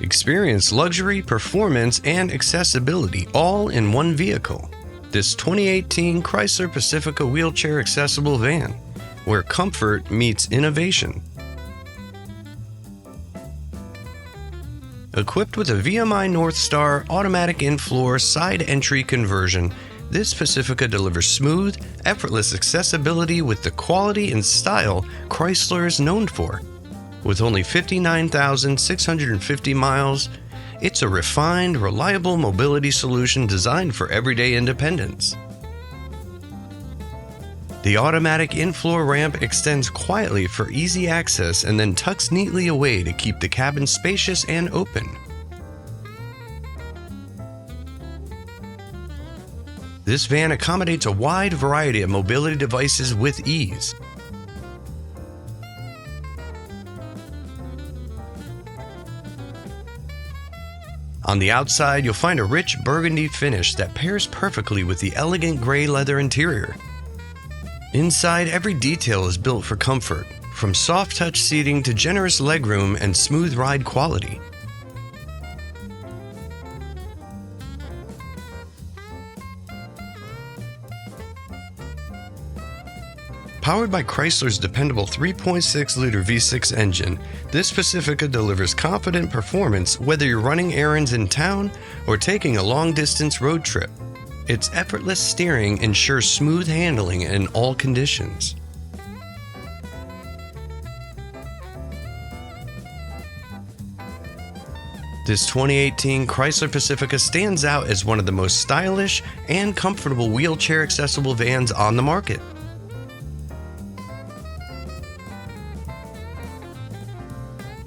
Experience luxury, performance, and accessibility all in one vehicle. This 2018 Chrysler Pacifica Wheelchair Accessible van, where comfort meets innovation. Equipped with a VMI Northstar automatic in-floor side entry conversion, this Pacifica delivers smooth, effortless accessibility with the quality and style Chrysler is known for. With only 59,650 miles, it's a refined, reliable mobility solution designed for everyday independence. The automatic in-floor ramp extends quietly for easy access and then tucks neatly away to keep the cabin spacious and open. This van accommodates a wide variety of mobility devices with ease. On the outside, you'll find a rich burgundy finish that pairs perfectly with the elegant gray leather interior. Inside, every detail is built for comfort, from soft touch seating to generous legroom and smooth ride quality. Powered by Chrysler's dependable 3.6-liter V6 engine, this Pacifica delivers confident performance whether you're running errands in town or taking a long-distance road trip. Its effortless steering ensures smooth handling in all conditions. This 2018 Chrysler Pacifica stands out as one of the most stylish and comfortable wheelchair-accessible vans on the market.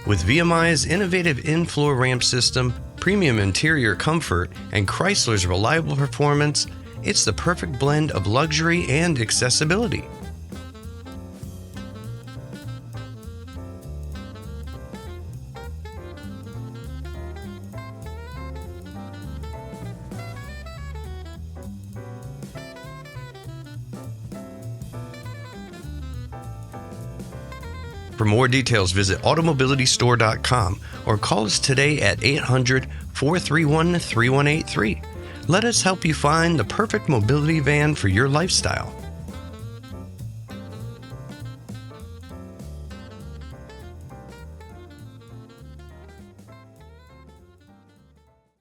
With VMI's innovative in-floor ramp system, premium interior comfort, and Chrysler's reliable performance, it's the perfect blend of luxury and accessibility. For more details, visit automobilitystore.com or call us today at 800-431-3183. Let us help you find the perfect mobility van for your lifestyle.